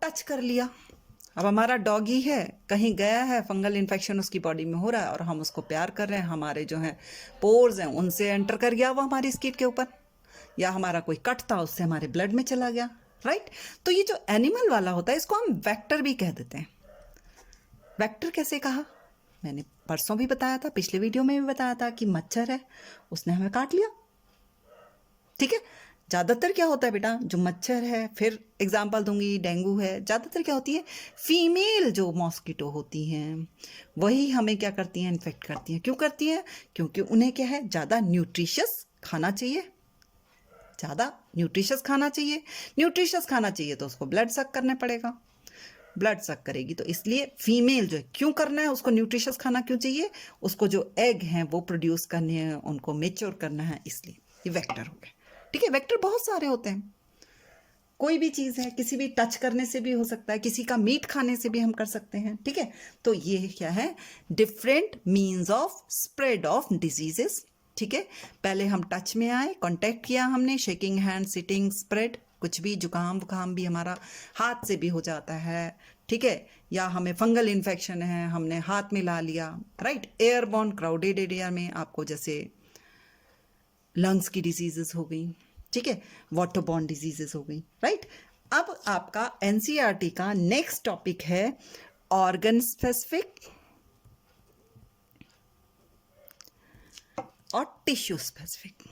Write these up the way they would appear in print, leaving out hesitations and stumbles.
Touch कर लिया। अब हमारा डॉगी है, कहीं गया है, फंगल इन्फेक्शन उसकी बॉडी में हो रहा है और हम उसको प्यार कर रहे हैं, हमारे जो हैं पोर्स हैं उनसे एंटर कर गया वो हमारी स्किन के ऊपर, या हमारा कोई कट था उससे हमारे ब्लड में चला गया, राइट। तो ये जो एनिमल वाला होता है इसको हम वेक्टर भी कह देते हैं। वेक्टर कैसे कहा, मैंने परसों भी बताया था, पिछले वीडियो में भी बताया था कि मच्छर है, उसने हमें काट लिया, ठीक है। ज़्यादातर क्या होता है बेटा, जो मच्छर है, फिर एग्जांपल दूंगी, डेंगू है, ज़्यादातर क्या होती है, फीमेल जो मॉस्किटो होती हैं वही हमें क्या करती हैं, इन्फेक्ट करती हैं। क्यों करती हैं, क्योंकि उन्हें क्या है, ज़्यादा न्यूट्रिशियस खाना चाहिए, ज़्यादा न्यूट्रिशियस खाना चाहिए। न्यूट्रिशियस खाना चाहिए तो उसको ब्लड सक करने पड़ेगा, ब्लड सक करेगी तो इसलिए फीमेल जो है, क्यों करना है उसको, न्यूट्रिशियस खाना क्यों चाहिए, उसको जो एग हैं वो प्रोड्यूस करने हैं, उनको मेच्योर करना है, इसलिए ये वेक्टर हो गए, ठीक है। वेक्टर बहुत सारे होते हैं, कोई भी चीज़ है, किसी भी टच करने से भी हो सकता है, किसी का मीट खाने से भी हम कर सकते हैं, ठीक है। तो ये क्या है, different means of spread of diseases, ठीक है। पहले हम टच में आए, कांटेक्ट किया हमने, शेकिंग हैंड, सिटिंग, स्प्रेड, कुछ भी जुकाम बुखाम भी हमारा हाथ से भी हो जाता है, ठीक है। या हमें फंगल इन्फेक्शन है, हमने हाथ मिला लिया, राइट। एयरबॉर्न क्राउडेड एरिया में आपको जैसे लंग्स की डिजीजेस हो गई, ठीक है, वाटरबॉर्न डिजीजेस हो गई, राइट। अब आपका एनसीईआरटी का नेक्स्ट टॉपिक है ऑर्गन स्पेसिफिक और टिश्यू स्पेसिफिक,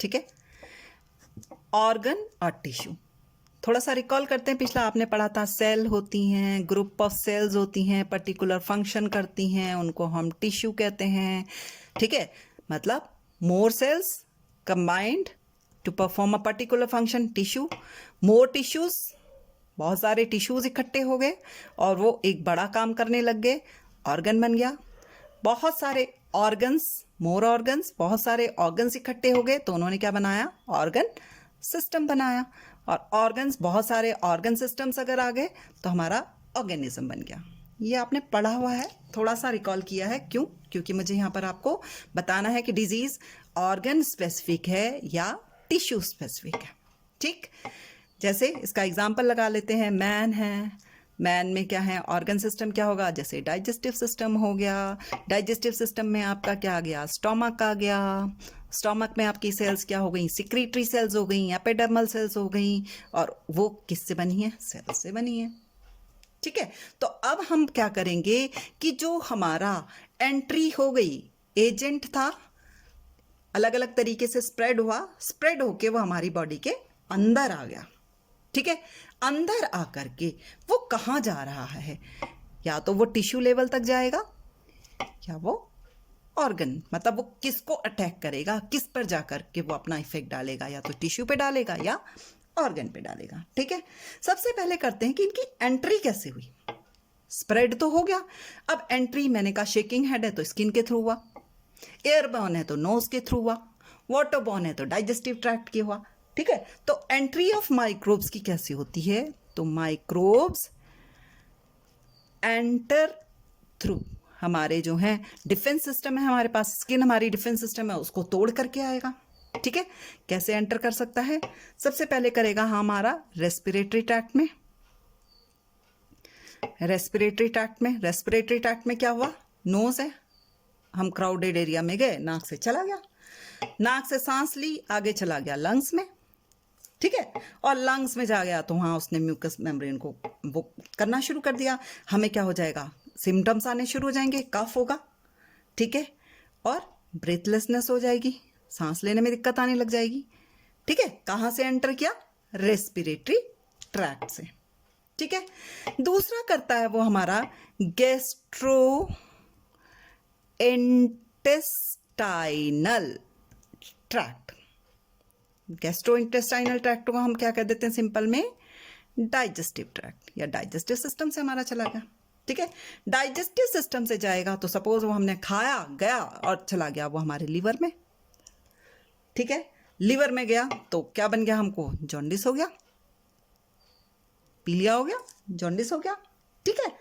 ठीक है। ऑर्गन और टिश्यू थोड़ा सा रिकॉल करते हैं, पिछला आपने पढ़ा था, सेल होती हैं, ग्रुप ऑफ सेल्स होती हैं, पर्टिकुलर फंक्शन करती हैं, उनको हम टिश्यू कहते हैं, ठीक है। मतलब more cells combined to perform a particular function, tissue. More tissues, बहुत सारे टिश्यूज इकट्ठे हो गए और वो एक बड़ा काम करने लग गए, ऑर्गन बन गया। बहुत सारे ऑर्गन्स, मोर ऑर्गन्स, बहुत सारे ऑर्गन्स इकट्ठे हो गए तो उन्होंने क्या बनाया, ऑर्गन सिस्टम बनाया। और ऑर्गन्स, बहुत सारे ऑर्गन सिस्टम्स अगर आ गए तो हमारा ऑर्गेनिज्म बन गया। ये आपने पढ़ा हुआ है, थोड़ा सा रिकॉल किया है, क्यों, क्योंकि मुझे यहाँ पर आपको बताना है कि डिजीज ऑर्गन स्पेसिफिक है या टिश्यू स्पेसिफिक है, ठीक। जैसे इसका एग्जाम्पल लगा लेते हैं, मैन है, मैन में क्या है, ऑर्गन सिस्टम क्या होगा, जैसे डाइजेस्टिव सिस्टम हो गया, डाइजेस्टिव सिस्टम में आपका क्या आ गया, स्टोमक आ गया, स्टोमक में आपकी सेल्स क्या हो गई, सिक्रीटरी सेल्स हो गई, एपिडर्मल सेल्स हो गई, और वो किससे बनी है, सेल से बनी है, ठीक है। तो अब हम क्या करेंगे कि जो हमारा एंट्री हो गई, एजेंट था, अलग अलग तरीके से स्प्रेड हुआ, स्प्रेड होके वो हमारी बॉडी के अंदर आ गया, ठीक है। अंदर आकर के वो कहाँ जा रहा है, या तो वो टिश्यू लेवल तक जाएगा या वो ऑर्गन, मतलब वो किसको अटैक करेगा, किस पर जाकर के वो अपना इफेक्ट डालेगा, या तो टिश्यू पे डालेगा या ऑर्गन पे डालेगा, ठीक है। सबसे पहले करते हैं कि इनकी एंट्री कैसे हुई। स्प्रेड तो हो गया, अब एंट्री मैंने कहा, शेकिंग हेड है तो स्किन के थ्रू हुआ, एयरबॉर्न है तो नोज के थ्रू हुआ, वाटरबॉर्न है तो डाइजेस्टिव ट्रैक्ट के हुआ, ठीक है। तो एंट्री ऑफ माइक्रोब्स की कैसी होती है, तो माइक्रोब्स एंटर थ्रू, हमारे जो है डिफेंस सिस्टम है, हमारे पास स्किन हमारी डिफेंस सिस्टम है, उसको तोड़ करके आएगा, ठीक है। कैसे एंटर कर सकता है, सबसे पहले करेगा हमारा रेस्पिरेटरी ट्रैक्ट में, रेस्पिरेटरी ट्रैक्ट में, रेस्पिरेटरी ट्रैक्ट में क्या हुआ, नोज है, हम क्राउडेड एरिया में गए, नाक से चला गया, नाक से सांस ली, आगे चला गया लंग्स में, ठीक है। और लंग्स में जा गया तो वहाँ उसने म्यूकस मेम्ब्रेन को वो करना शुरू कर दिया, हमें क्या हो जाएगा, सिम्टम्स आने शुरू हो जाएंगे, कफ होगा, ठीक है, और ब्रेथलेसनेस हो जाएगी, सांस लेने में दिक्कत आने लग जाएगी, ठीक है। कहाँ से एंटर किया, रेस्पिरेटरी ट्रैक्ट से, ठीक है। दूसरा करता है वो हमारा gastro intestinal tract. Gastro intestinal tract को हम क्या कह देते हैं सिंपल में, डाइजेस्टिव ट्रैक्ट, या डाइजेस्टिव सिस्टम से हमारा चला गया, ठीक है। डाइजेस्टिव सिस्टम से जाएगा तो सपोज वो हमने खाया गया और चला गया वो हमारे लीवर में, ठीक है। लीवर में गया तो क्या बन गया, हमको जॉन्डिस हो गया, पीलिया हो गया, जॉन्डिस हो गया, ठीक है।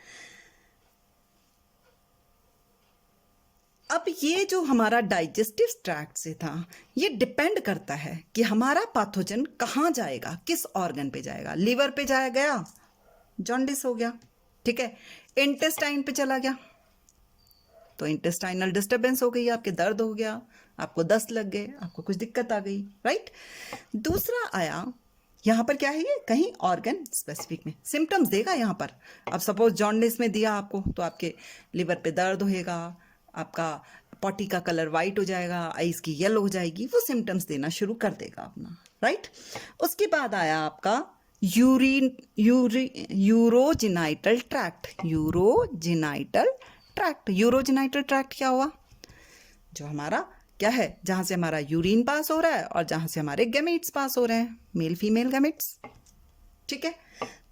अब ये जो हमारा डाइजेस्टिव ट्रैक्ट से था, ये डिपेंड करता है कि हमारा पैथोजन कहाँ जाएगा, किस ऑर्गन पे जाएगा। लीवर पे जाया गया, जॉन्डिस हो गया, ठीक है। इंटेस्टाइन पे चला गया तो इंटेस्टाइनल डिस्टर्बेंस हो गई, आपके दर्द हो गया, आपको दस्त लग गए, आपको कुछ दिक्कत आ गई, राइट। दूसरा आया यहाँ पर, क्या है ये, कहीं ऑर्गन स्पेसिफिक में सिम्टम्स देगा यहाँ पर। अब सपोज जॉन्डिस में दिया आपको तो आपके लिवर पे दर्द होएगा, आपका पॉटी का कलर वाइट हो जाएगा, आइस की येलो हो जाएगी, वो सिम्टम्स देना शुरू कर देगा अपना, राइट। उसके बाद आया आपका यूरोजेनाइटल ट्रैक्ट। यूरोजेनाइटल ट्रैक्ट क्या हुआ, जो हमारा क्या है, जहां से हमारा यूरिन पास हो रहा है और जहां से हमारे गैमेट्स पास हो रहे हैं, मेल फीमेल गैमेट्स, ठीक है।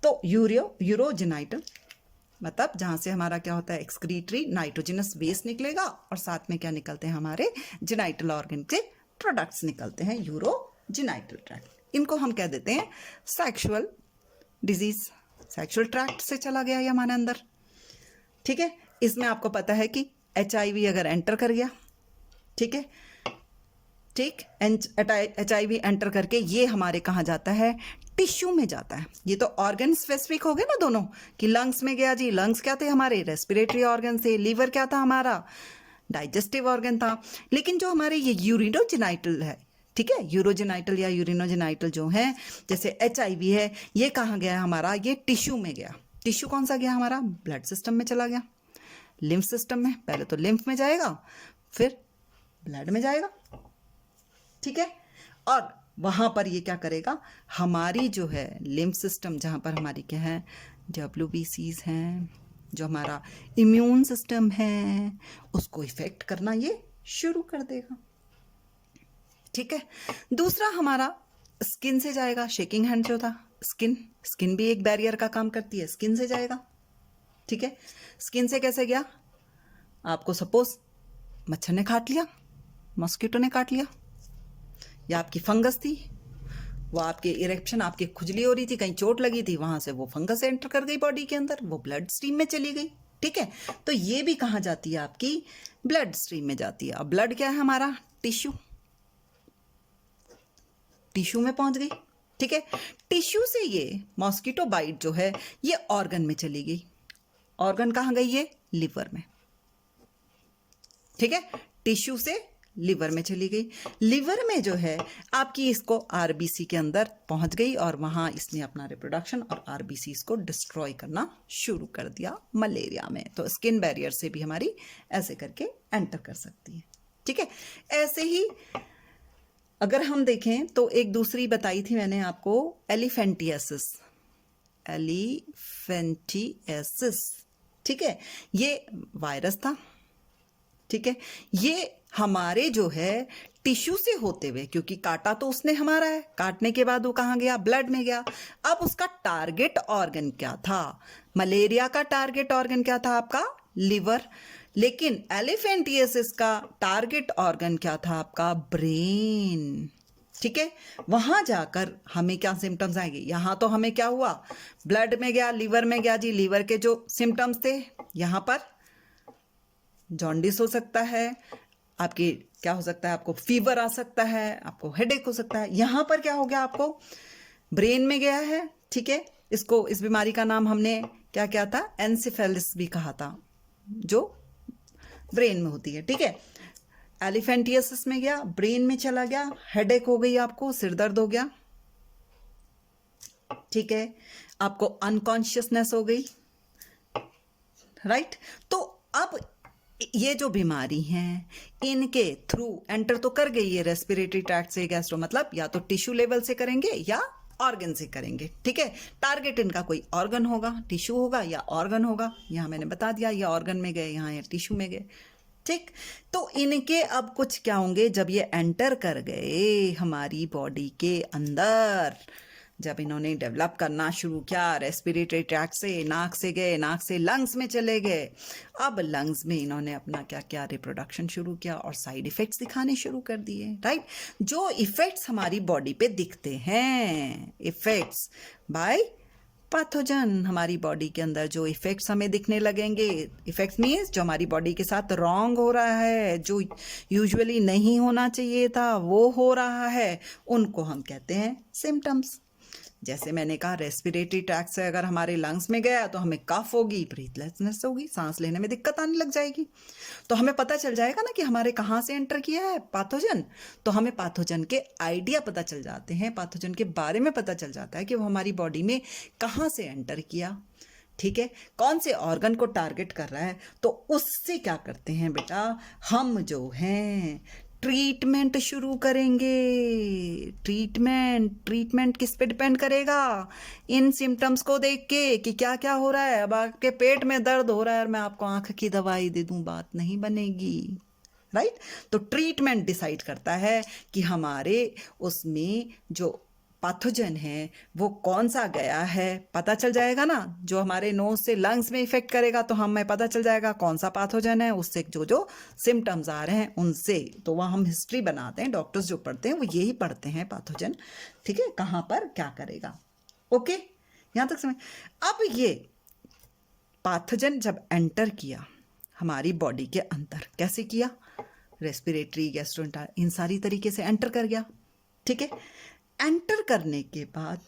तो यूरोजेनाइटल मतलब जहां से हमारा क्या होता है, एक्सक्रीटरी नाइट्रोजनस वेस्ट निकलेगा और साथ में क्या निकलते हैं, हमारे जेनाइटल ऑर्गन के प्रोडक्ट्स निकलते हैं, यूरोजेनाइटल ट्रैक्ट। इनको हम कह देते हैं सेक्सुअल डिजीज, सेक्सुअल ट्रैक्ट से चला गया ये हमारे अंदर, ठीक है। इसमें आपको पता है कि HIV अगर एंटर कर गया, ठीक है, ठीक, HIV एंटर करके ये हमारे कहाँ जाता है, टिश्यू में जाता है। ये तो ऑर्गन स्पेसिफिक हो गए ना दोनों, कि लंग्स में गया जी, लंग्स क्या थे हमारे, रेस्पिरेटरी ऑर्गन थे, लीवर क्या था हमारा, डाइजेस्टिव ऑर्गन था। लेकिन जो हमारे ये यूरिनोजेनाइटल है, ठीक है, यूरोजेनाइटल या यूरिनोजेनाइटल जो है, जैसे HIV है, ये कहाँ गया हमारा, ये टिश्यू में गया। टिश्यू कौन सा गया हमारा, ब्लड सिस्टम में चला गया, लिम्फ सिस्टम में, पहले तो लिम्फ में जाएगा फिर ब्लड में जाएगा, ठीक है। और वहां पर ये क्या करेगा, हमारी जो है लिम्फ सिस्टम, जहां पर हमारी क्या है, WBCs हैं, जो हमारा इम्यून सिस्टम है, उसको इफेक्ट करना ये शुरू कर देगा, ठीक है। दूसरा हमारा स्किन से जाएगा, शेकिंग हैंड जो था, स्किन भी एक बैरियर का काम करती है, स्किन से जाएगा, ठीक है। स्किन से कैसे गया, आपको सपोज मच्छर ने काट लिया, मॉस्किटो ने काट लिया, या आपकी फंगस थी, वो आपके इरेक्शन, आपकी खुजली हो रही थी, कहीं चोट लगी थी, वहां से वो फंगस एंटर कर गई बॉडी के अंदर, वो ब्लड स्ट्रीम में चली गई, ठीक है। तो ये भी कहाँ जाती है, आपकी ब्लड स्ट्रीम में जाती है। अब ब्लड क्या है हमारा, टिश्यू में पहुंच गई, ठीक है। टिश्यू से ये मॉस्किटो बाइट जो है ये ऑर्गन में चली गई, ऑर्गन कहाँ गई, ये लिवर में, ठीक है। टिश्यू से लिवर में चली गई, लिवर में जो है आपकी इसको RBC के अंदर पहुंच गई और वहां इसने अपना रिप्रोडक्शन और RBCs को डिस्ट्रॉय करना शुरू कर दिया मलेरिया में। तो स्किन बैरियर से भी हमारी ऐसे करके एंटर कर सकती है, ठीक है। ऐसे ही अगर हम देखें तो एक दूसरी बताई थी मैंने आपको, एलिफेंटियासिस, ठीक है, ये वायरस था, ठीक है। ये हमारे जो है टिश्यू से होते हुए, क्योंकि काटा तो उसने हमारा है, काटने के बाद वो कहाँ गया, ब्लड में गया। अब उसका टारगेट ऑर्गन क्या था, मलेरिया का टारगेट ऑर्गन क्या था आपका, लिवर। लेकिन एलिफेंटियासिस का टारगेट ऑर्गन क्या था आपका, ब्रेन, ठीक है। वहां जाकर हमें क्या सिम्टम्स आएंगे, यहां तो हमें क्या हुआ, ब्लड में गया, लिवर में गया जी, लिवर के जो सिम्टम्स थे, यहां पर जॉन्डिस हो सकता है, आपकी क्या हो सकता है, आपको फीवर आ सकता है, आपको हेडेक हो सकता है। यहां पर क्या हो गया, आपको ब्रेन में गया है, ठीक है। इसको, इस बीमारी का नाम हमने क्या क्या था, एनसेफेलिस भी कहा था, जो ब्रेन में होती है, ठीक है। एलिफेंटियासिस में गया, ब्रेन में चला गया, हेडेक हो गई, आपको सिर दर्द हो गया, ठीक है, आपको अनकॉन्शियसनेस हो गई, राइट। तो अब ये जो बीमारी है, इनके थ्रू एंटर तो कर गई है रेस्पिरेटरी ट्रैक्ट से, गैस्ट्रो मतलब या तो टिश्यू लेवल से करेंगे या ऑर्गन से करेंगे, ठीक है। टारगेट इनका कोई ऑर्गन होगा, टिश्यू होगा या ऑर्गन होगा, यहां मैंने बता दिया, ये ऑर्गन में गए, यहां या टिश्यू में गए, ठीक। तो इनके अब कुछ क्या होंगे, जब ये एंटर कर गए हमारी बॉडी के अंदर, जब इन्होंने डेवलप करना शुरू किया रेस्पिरेटरी ट्रैक्ट से, नाक से गए, नाक से लंग्स में चले गए, अब लंग्स में इन्होंने अपना क्या क्या रिप्रोडक्शन शुरू किया और साइड इफेक्ट्स दिखाने शुरू कर दिए, राइट। जो इफेक्ट्स हमारी बॉडी पे दिखते हैं, इफेक्ट्स बाय पैथोजन हमारी बॉडी के अंदर जो इफेक्ट्स हमें दिखने लगेंगे, इफेक्ट्स मीन्स जो हमारी बॉडी के साथ रॉन्ग हो रहा है, जो यूजुअली नहीं होना चाहिए था वो हो रहा है, उनको हम कहते हैं सिम्टम्स। जैसे मैंने कहा रेस्पिरेटरी ट्रैक्ट से अगर हमारे लंग्स में गया तो हमें कफ होगी, ब्रीथलेसनेस होगी, सांस लेने में दिक्कत आने लग जाएगी। तो हमें पता चल जाएगा ना कि हमारे कहाँ से एंटर किया है पैथोजन। तो हमें पैथोजन के आइडिया पता चल जाते हैं, पैथोजन के बारे में पता चल जाता है कि वो हमारी बॉडी में कहाँ से एंटर किया, ठीक है, कौन से ऑर्गन को टारगेट कर रहा है। तो उससे क्या करते हैं बेटा, हम जो हैं ट्रीटमेंट शुरू करेंगे। ट्रीटमेंट किस पे डिपेंड करेगा, इन सिम्टम्स को देख के कि क्या क्या हो रहा है। अब आपके पेट में दर्द हो रहा है और मैं आपको आंख की दवाई दे दूं, बात नहीं बनेगी, राइट। तो ट्रीटमेंट डिसाइड करता है कि हमारे उसमें जो पैथोजन है वो कौन सा गया है, पता चल जाएगा ना। जो हमारे नोज से लंग्स में इफेक्ट करेगा तो हमें पता चल जाएगा कौन सा पैथोजन है, उससे जो जो सिम्टम्स आ रहे हैं उनसे। तो वह हम हिस्ट्री बनाते हैं, डॉक्टर्स जो पढ़ते हैं वो यही पढ़ते हैं पैथोजन, ठीक है, कहाँ पर क्या करेगा। ओके, यहाँ तक समझ। अब ये पैथोजन जब एंटर किया हमारी बॉडी के अंदर, कैसे किया, रेस्पिरेटरी, गैस्ट्रोइंटेस्टाइनल, इन सारी तरीके से एंटर कर गया, ठीक है। एंटर करने के बाद,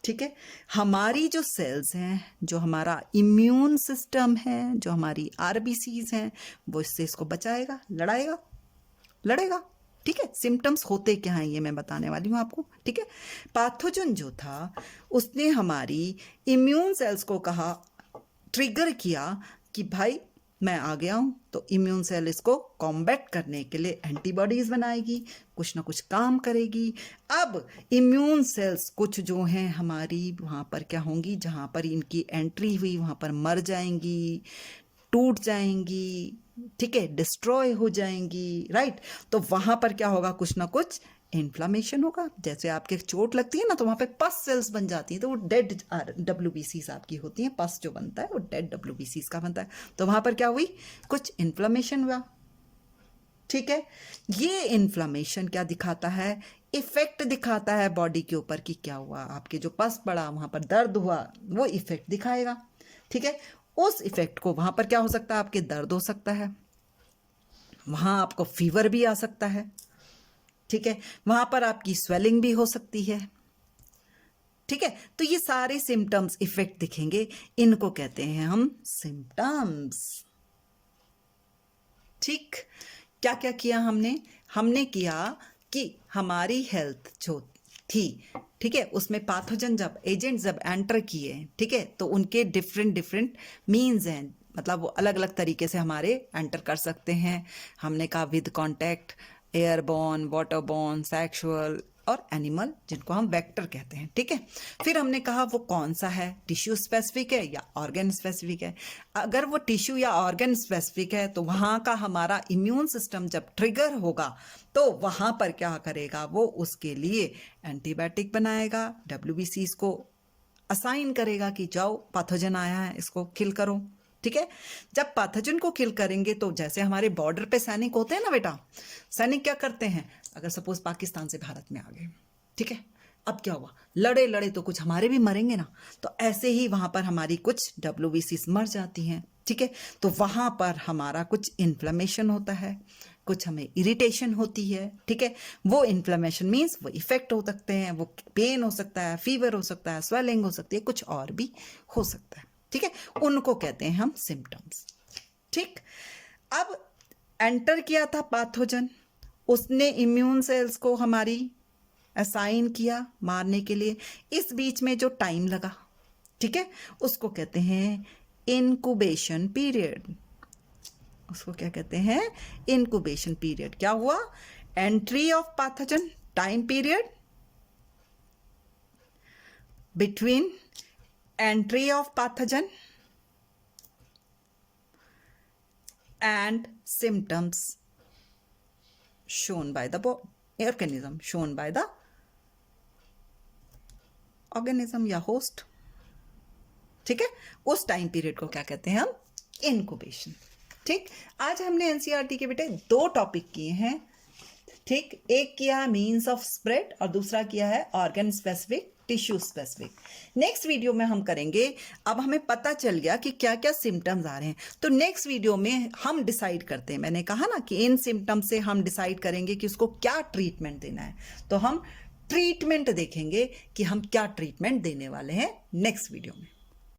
ठीक है, हमारी जो सेल्स हैं, जो हमारा इम्यून सिस्टम है, जो हमारी आरबीसीज हैं, वो इससे इसको बचाएगा, लड़ेगा, ठीक है। सिम्टम्स होते क्या हैं ये मैं बताने वाली हूँ आपको, ठीक है। पैथोजन जो था उसने हमारी इम्यून सेल्स को कहा, ट्रिगर किया कि भाई मैं आ गया हूँ। तो इम्यून सेल इसको कॉम्बैट करने के लिए एंटीबॉडीज बनाएगी, कुछ ना कुछ काम करेगी। अब इम्यून सेल्स कुछ जो हैं हमारी वहाँ पर क्या होंगी, जहाँ पर इनकी एंट्री हुई वहाँ पर मर जाएंगी, टूट जाएंगी, ठीक है, डिस्ट्रॉय हो जाएंगी, राइट। तो वहाँ पर क्या होगा, कुछ ना कुछ इन्फ्लामेशन होगा। जैसे आपके चोट लगती है ना तो वहाँ पे पस सेल्स बन जाती हैं, तो वो डेड डब्ल्यूबीसीज आपकी होती हैं। पस जो बनता है वो डेड डब्ल्यूबीसीज का बनता है। तो वहाँ पर क्या हुई, कुछ इन्फ्लामेशन हुआ, ठीक है। ये इन्फ्लामेशन क्या दिखाता है, इफेक्ट दिखाता है बॉडी के ऊपर कि क्या हुआ, आपके जो पस पड़ा वहाँ पर दर्द हुआ, वो इफेक्ट दिखाएगा, ठीक है। उस इफेक्ट को वहाँ पर क्या हो सकता है, आपके दर्द हो सकता है, वहाँ आपको फीवर भी आ सकता है, ठीक है, वहां पर आपकी स्वेलिंग भी हो सकती है, ठीक है। तो ये सारे सिम्टम्स इफेक्ट दिखेंगे, इनको कहते हैं हम सिम्टम्स, ठीक। क्या क्या किया हमने किया कि हमारी हेल्थ जो थी, ठीक है, उसमें पैथोजन जब एजेंट जब एंटर किए, ठीक है, तो उनके डिफरेंट मीन्स हैं, मतलब वो अलग अलग तरीके से हमारे एंटर कर सकते हैं। हमने कहा with contact, airborne, waterborne, sexual और एनिमल, जिनको हम वेक्टर कहते हैं, ठीक है। फिर हमने कहा वो कौन सा है, टिश्यू स्पेसिफिक है या ऑर्गन स्पेसिफिक है। अगर वो टिश्यू या ऑर्गन स्पेसिफिक है तो वहाँ का हमारा इम्यून सिस्टम जब ट्रिगर होगा तो वहाँ पर क्या करेगा, वो उसके लिए एंटीबायोटिक बनाएगा, डब्ल्यूबीसीज को असाइन करेगा कि जाओ पैथोजन आया है इसको किल करो, ठीक है। जब पैथोजन को किल करेंगे तो जैसे हमारे बॉर्डर पे सैनिक होते हैं ना बेटा, सैनिक क्या करते हैं, अगर सपोज पाकिस्तान से भारत में आ गए, ठीक है, अब क्या हुआ, लड़े तो कुछ हमारे भी मरेंगे ना। तो ऐसे ही वहां पर हमारी कुछ डब्ल्यूबीसीज मर जाती हैं, ठीक है। तो वहां पर हमारा कुछ इन्फ्लेमेशन होता है, कुछ हमें इरिटेशन होती है, ठीक है। वो इन्फ्लेमेशन मीन्स वो इफेक्ट हो सकते हैं, वो पेन हो सकता है, फीवर हो सकता है, स्वेलिंग हो सकती है, कुछ और भी हो सकता है, ठीक है। उनको कहते हैं हम सिम्टम्स, ठीक। अब एंटर किया था पैथोजन, उसने इम्यून सेल्स को हमारी असाइन किया मारने के लिए। इस बीच में जो टाइम लगा, ठीक है, उसको कहते हैं इनक्यूबेशन पीरियड। उसको क्या कहते हैं, इनक्यूबेशन पीरियड। क्या हुआ, entry of pathogen, time period between entry of pathogen and symptoms shown by the organism, shown by the organism या host, ठीक है। उस टाइम पीरियड को क्या कहते हैं हम, इनक्यूबेशन, ठीक। आज हमने एनसीईआरटी के बेटे 2 टॉपिक किए हैं, ठीक, एक किया है मीन्स ऑफ स्प्रेड और दूसरा किया है organ specific, tissue specific. Next video में हम करेंगे, अब हमें पता चल गया कि क्या क्या सिम्टम्स आ रहे हैं, तो नेक्स्ट वीडियो में हम डिसाइड करते हैं, मैंने कहा ना कि इन सिम्टम्स से हम डिसाइड करेंगे कि उसको क्या ट्रीटमेंट देना है। तो हम ट्रीटमेंट देखेंगे कि हम क्या ट्रीटमेंट देने वाले हैं नेक्स्ट वीडियो में।